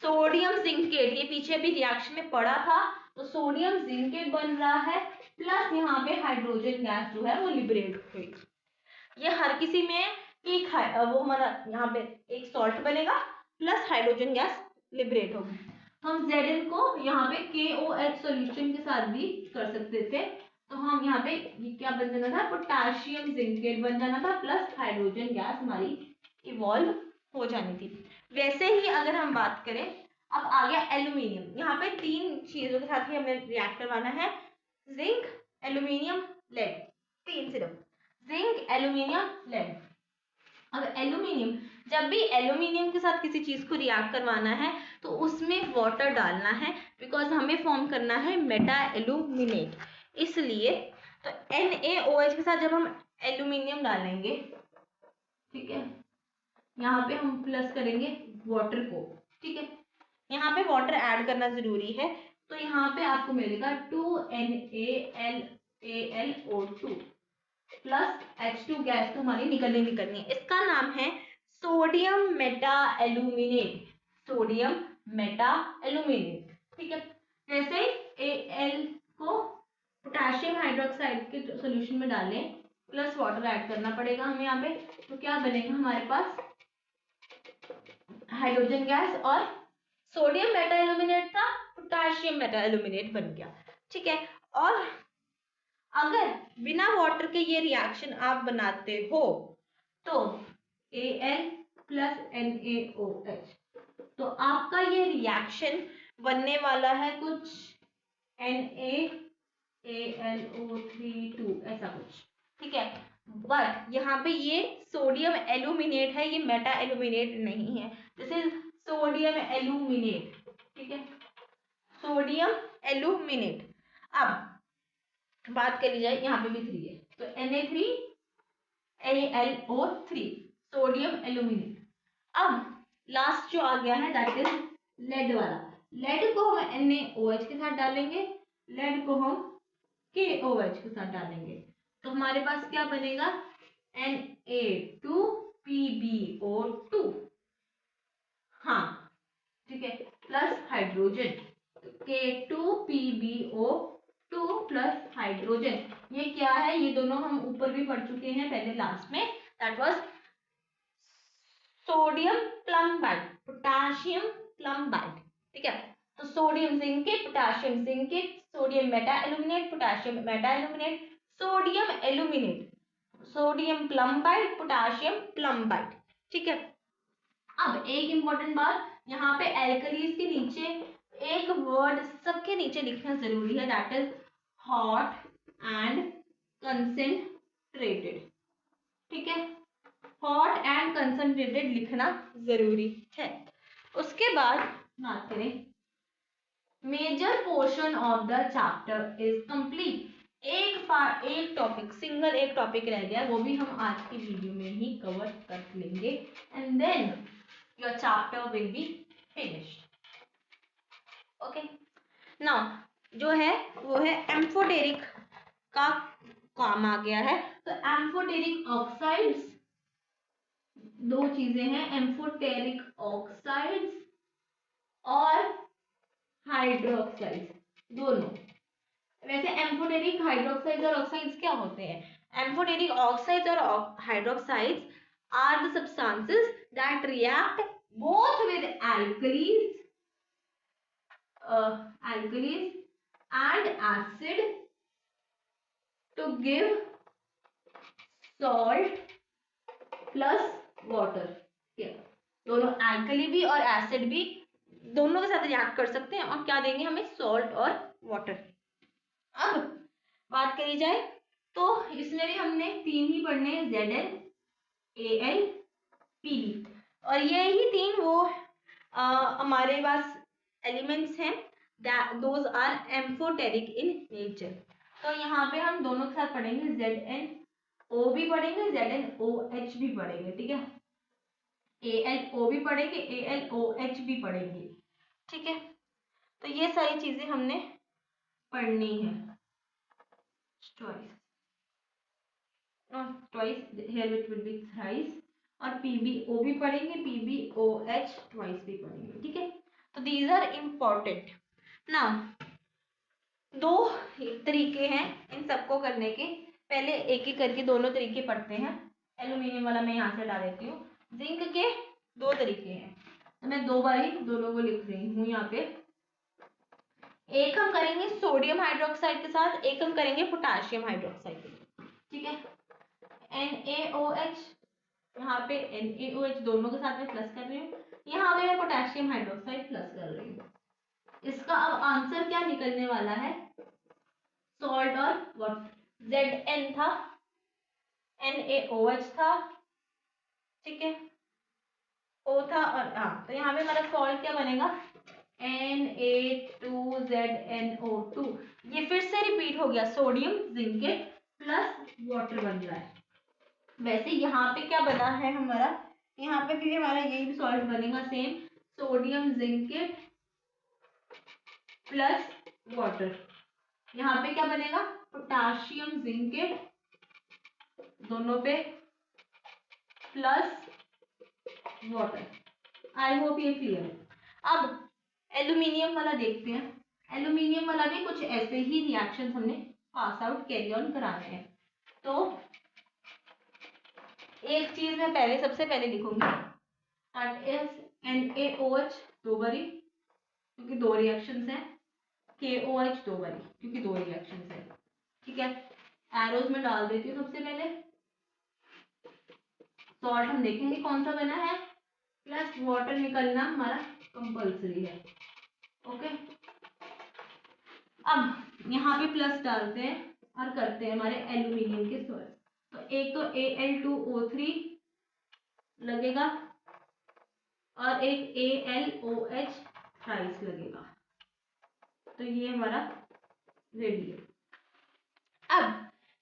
sodium zincate. ये पीछे भी रिएक्शन में पड़ा था, तो सोडियम जिंकेट बन रहा है, प्लस यहाँ पे हाइड्रोजन गैस जो है वो लिबरेट हुई। ये हर किसी में एक वो हमारा यहाँ पे एक सॉल्ट बनेगा प्लस हाइड्रोजन गैस लिबरेट होगी। हम Zn को यहाँ पे KOH सॉल्यूशन के साथ भी कर सकते थे, तो हम यहाँ पे ये क्या बन जाना था, पोटेशियम जिंकेट बन जाना था, प्लस हाइड्रोजन गैस हमारी इवॉल्व हो जानी थी। वैसे ही अगर हम बात करें अब आ गया एल्यूमिनियम। यहाँ पे 3 चीजों के साथ ही हमें रिएक्ट करवाना है, जिंक, एल्यूमिनियम, लेड। 3 सिर्फ, जिंक, एल्यूमिनियम, लेड। अब एल्यूमिनियम, जब भी एल्यूमिनियम के साथ किसी चीज को रिएक्ट करवाना है तो उसमें वाटर डालना है, बिकॉज हमें फॉर्म करना है मेटा एल्यूमिनेट। इसलिए तो NaOH के साथ जब हम एल्यूमिनियम डालेंगे, ठीक है, यहाँ पे हम प्लस करेंगे वाटर को, ठीक है, यहाँ पे वाटर ऐड करना जरूरी है। तो यहाँ पे आपको मिलेगा 2NaLaLO2 प्लस H2 गैस तो हमारी निकलनी है। इसका नाम है sodium meta aluminate, sodium meta aluminate, ठीक है। जैसे Al को पोटेशियम हाइड्रोक्साइड के सोल्यूशन में डालें, प्लस वाटर ऐड करना पड़ेगा हमें यहाँ पे, तो क्या बनेगा हमारे पास, हाइड्रोजन गैस, और सोडियम मेटा एल्यूमिनेट था, पोटेशियम मेटा एल्यूमिनेट बन गया, ठीक है। और अगर बिना वाटर के ये रिएक्शन आप बनाते हो तो Al प्लस NaOH, तो आपका ये रिएक्शन बनने वाला है कुछ NaAlO3 ऐसा कुछ, ठीक है। बट यहाँ पे ये सोडियम एल्यूमिनेट है, ये मेटा एल्यूमिनेट नहीं है। दिस इज सोडियम एल्यूमिनेट, ठीक है, सोडियम एल्यूमिनेट। अब बात कर ली जाए, यहाँ पे भी 3 है तो Na3AlO3 सोडियम एल्यूमिनेट। अब लास्ट जो आ गया है दैट इज लेड वाला। लेड को हम NaOH के साथ डालेंगे, लेड को हम KOH के साथ डालेंगे, तो हमारे पास क्या बनेगा, Na2PbO2, हाँ ठीक है, plus hydrogen, K2PbO2 plus hydrogen. ये क्या है, ये दोनों हम ऊपर भी पढ़ चुके हैं पहले लास्ट में, that was sodium plumbite, potassium plumbite, ठीक है। तो sodium zincate, potassium zincate, sodium meta aluminate, potassium meta aluminate, sodium aluminate, sodium plumbite, potassium plumbite, ठीक है। अब एक इंपॉर्टेंट बात, यहाँ पे एल्कलीज के नीचे एक वर्ड सबके नीचे लिखना जरूरी है, that is hot and concentrated, ठीक है, हॉट एंड कंसंट्रेटेड लिखना जरूरी है। उसके बाद बात करें, major portion of the chapter is complete. एक टॉपिक, सिंगल एक टॉपिक रह गया, वो भी हम आज की वीडियो में ही कवर कर लेंगे, and then your chapter will be finished, okay. नाउ जो है वो है एम्फोटेरिक का काम आ गया है। तो एम्फोटेरिक ऑक्साइड्स, 2 चीजें हैं, एम्फोटेरिक ऑक्साइड्स और हाइड्रोक्साइड्स, दोनों। वैसे एम्फोटेरिक हाइड्रोक्साइड्स और ऑक्साइड्स क्या होते हैं, एम्फोटेरिक ऑक्साइड्स और hydroxides are the substances that react both with alkalis and acid to give salt plus water, दोनों एल्कली भी और एसिड भी दोनों के साथ रिएक्ट कर सकते हैं, और क्या देंगे हमें, सॉल्ट और वाटर। अब बात करी जाए तो इसमें भी हमने 3 ही पढ़ने हैं, ZnAlPd, और ये ही 3 वो हमारे पास एलिमेंट्स हैं, those are amphoteric in nature. तो यहाँ पे हम दोनों के साथ पढ़ेंगे, ZnO भी पढ़ेंगे, ZnOH भी पढ़ेंगे, ठीक है, AlO भी पढ़ेंगे, AlOH भी पढ़ेंगे, ठीक है। तो ये सारी चीजें हमने पढ़नी है, twice here it will be thrice, और PbO भी पढ़ेंगे, PbOH ट्वाइस भी पढ़ेंगे, ठीक है। तो these are important। now 2 तरीके हैं इन सबको करने के, पहले एक एक करके दोनों तरीके पढ़ते हैं। एल्यूमिनियम वाला मैं यहाँ से हटा देती हूँ। जिंक के 2 तरीके हैं, तो मैं 2 बारी दोनों को लिख रही हूँ यहाँ पे। एक हम करेंगे सोडियम हाइड्रोक्साइड के साथ, एक हम करेंगे पोटेशियम हाइड्रोक्साइड के साथ, ठीक है। NaOH, यहाँ पे NaOH दोनों के साथ में प्लस कर रही हूँ, यहाँ पे मैं पोटेशियम हाइड्रोक्साइड प्लस कर रही हूँ, इसका अब आंसर क्या निकलने वाला है, सॉल्ट और वाटर। Zn था, NaOH था, ठीक है, O था और हाँ, तो यहाँ पे हमारा सॉल्ट क्या बनेगा, Na2ZNO2। ये फिर से रिपीट हो गया, सोडियम जिंकेट प्लस वाटर बन रहा है। वैसे यहाँ पे क्या बना है हमारा, यहाँ पे भी हमारा यही भी सॉल्ट बनेगा same, sodium zincate plus water. यहाँ पे क्या बनेगा, पोटाशियम जिंकेट दोनों पे प्लस वाटर। आई होप ये क्लियर है। अब एल्यूमिनियम वाला देखते हैं। एल्यूमिनियम वाला भी कुछ ऐसे ही रिएक्शन हमने पास आउट कैरी ऑन कराने हैं। तो एक चीज मैं पहले सबसे पहले लिखूंगी, दैट इज NaOH दो बारी क्योंकि दो रिएक्शंस हैं, KOH दो बारी क्योंकि दो रिएक्शंस हैं, ठीक है। एरोज में डाल देती हूँ सबसे पहले। सॉल्ट हम देखेंगे कौन सा बना है, प्लस वाटर निकलना हमारा कंपल्सरी है, ओके। अब यहाँ पे प्लस डालते हैं और करते हैं हमारे एल्यूमिनियम के सॉल्ट। तो एक तो Al2O3 लगेगा और एक AlOH थ्राइस लगेगा, तो ये हमारा रेडी है। अब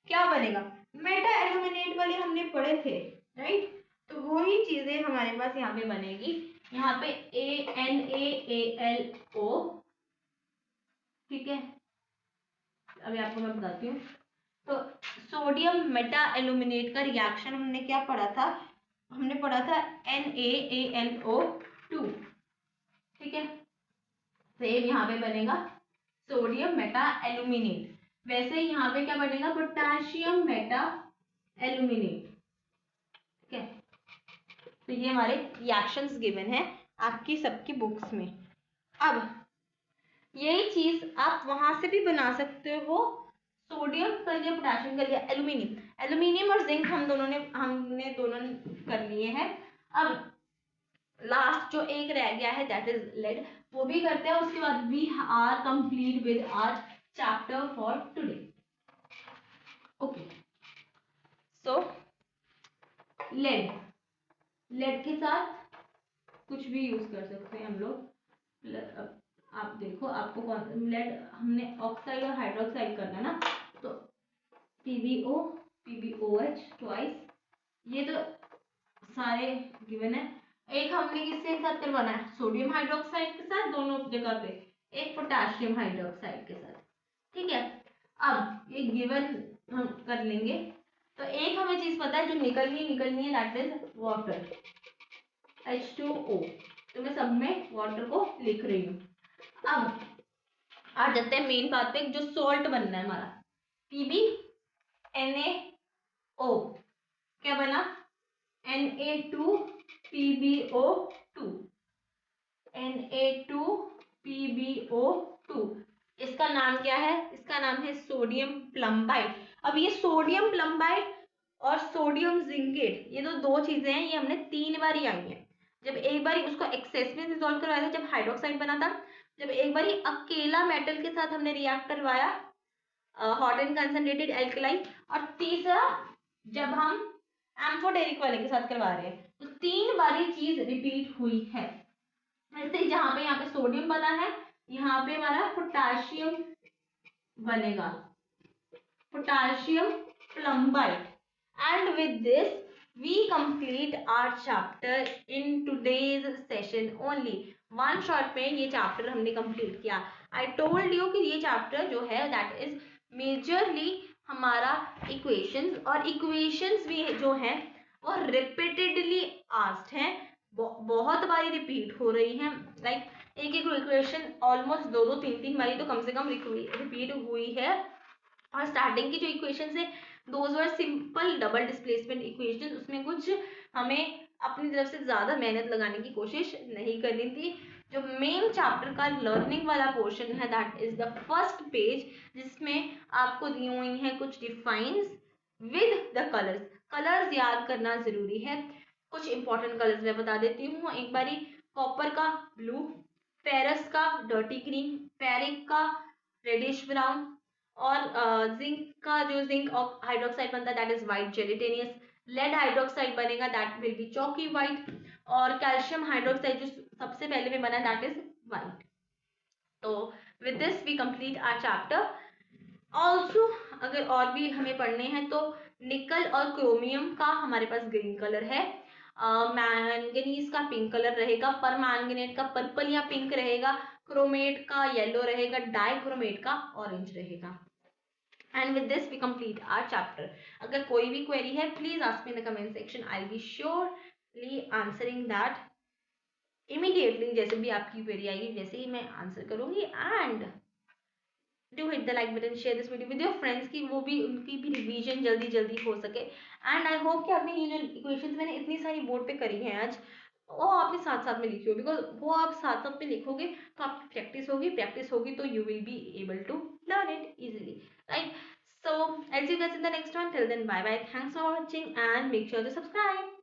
क्या बनेगा, मेटा एल्यूमिनेट वाले हमने पढ़े थे, राइट, तो वही चीजें हमारे पास यहाँ पे बनेगी। यहाँ पे NaAlO, ठीक है, अभी आपको मैं बताती हूँ। तो सोडियम मेटा एल्यूमिनेट का रिएक्शन हमने क्या पढ़ा था, हमने पढ़ा था NaAlO2, ठीक है। सेम यहाँ पे बनेगा सोडियम मेटा एल्यूमिनेट। वैसे यहाँ पे क्या बनेगा, पोटेशियम मेटा एल्यूमिनेट, ठीक है। तो ये हमारे रिएक्शंस गिवन है आपकी सबकी बुक्स में। अब यही चीज आप वहां से भी बना सकते हो, सोडियम कर लिया, पोटेशियम कर लिया, एल्यूमिनियम, एल्यूमिनियम और जिंक हमने दोनों कर लिए हैं। अब लास्ट जो एक रह गया है दैट इज लेड, वो भी करते हैं, उसके बाद we are complete with our chapter for today, okay. So lead, lead के साथ कुछ भी यूज कर सकते हैं हम लोग। आप देखो आपको कौन लेड, हमने ऑक्साइड और हाइड्रोक्साइड करना है ना, तो PbO PbOH ट्वाइस, ये तो सारे गिवन है। एक हमने किसके साथ करवाना है, सोडियम हाइड्रोक्साइड के साथ, दोनों जगह पे, एक पोटेशियम हाइड्रोक्साइड के साथ, ठीक है। अब ये गिवन हम कर लेंगे। तो एक हमें चीज पता है जो निकलनी है दैट इज वाटर, H2O। तो मैं सब में वाटर को लिख रही हूँ। अब आ जाते हैं मेन बात पे, जो सॉल्ट बनना है हमारा, PbNaO क्या बना, Na2PbO2, Na2PbO2। इसका नाम क्या है, इसका नाम है सोडियम प्लम्बाइड। अब ये सोडियम प्लम्बाइड और सोडियम जिंकेट, ये तो दो चीजें हैं, ये हमने 3 बार ही आई हैं। जब एक बार उसको एक्सेस में डिसॉल्व करवाया था जब हाइड्रोक्साइड बना था, जब एक बार अकेला मेटल के साथ हमने रिएक्ट करवाया हॉट एंड कंसंट्रेटेड एल्कलाइन, और तीसरा जब हम एम्फोटेरिक वाले के साथ करवा रहे हैं, तो 3 बार ये चीज रिपीट हुई है। वैसे जहां पे यहाँ पे सोडियम बना है, यहाँ पे हमारा पोटेशियम बनेगा, potassium plumbite. And with this we complete our chapter in today's session only। one shot में ये chapter हमने complete किया। I told you कि ये chapter जो है that is majorly हमारा equations, और equations भी जो है वो repeatedly asked हैं, बहुत बारी रिपीट हो रही हैं। लाइक एक इक्वेशन ऑलमोस्ट दो तीन बारी तो कम से कम रिपीट हुई है। और स्टार्टिंग की जो इक्वेशन है those were simple double displacement equation, उसमें कुछ हमें अपनी तरफ से ज़्यादा मेहनत लगाने की कोशिश नहीं करनी थी। जो मेन चैप्टर का लर्निंग वाला पोर्शन है that is the first page, जिसमें आपको दी हुई हैं कुछ defines with the colours. Colours याद करना ज़रूरी है। कुछ इंपॉर्टेंट कलर्स मैं बता देती हूँ एक बारी। कॉपर का ब्लू, फेरस का डर्टी ग्रीन, फेरिक का रेडिश ब्राउन, और जिंक का जो जिंक हाइड्रोक्साइड बनता है that is white gelatinous, lead hydroxide बनेगा that will be chalky white, और कैल्शियम हाइड्रोक्साइड जो सबसे पहले में बना दैट इज व्हाइट. तो with this we complete our chapter. Also अगर और भी हमें पढ़ने हैं तो निकल और क्रोमियम का हमारे पास ग्रीन कलर है, मैंगनीज का पिंक कलर रहेगा, परमैंगनेट का पर्पल या पिंक रहेगा, क्रोमेट का येलो रहेगा, डाइक्रोमेट का ऑरेंज रहेगा. And with this we complete our chapter. अगर कोई भी क्वेरी है please ask me in the comment section, I be surely answering that immediately. जैसे भी आपकी क्वेरी आएगी वैसे ही मैं आंसर करूंगी. And do hit the like button, share this video with your friends की वो भी उनकी भी रिवीजन जल्दी जल्दी हो सके. एंड आई होप कि आपने ये जो इक्वेशंस मैंने इतनी सारी बोर्ड पे करी हैं आज वो आपने साथ साथ में लिखी हो, बिकॉज वो आप साथ साथ में लिखोगे तो आपकी प्रैक्टिस होगी तो you will be able to learn it easily, right? So I'll see you guys in the next one. Till then, bye bye. Thanks for watching and make sure to subscribe.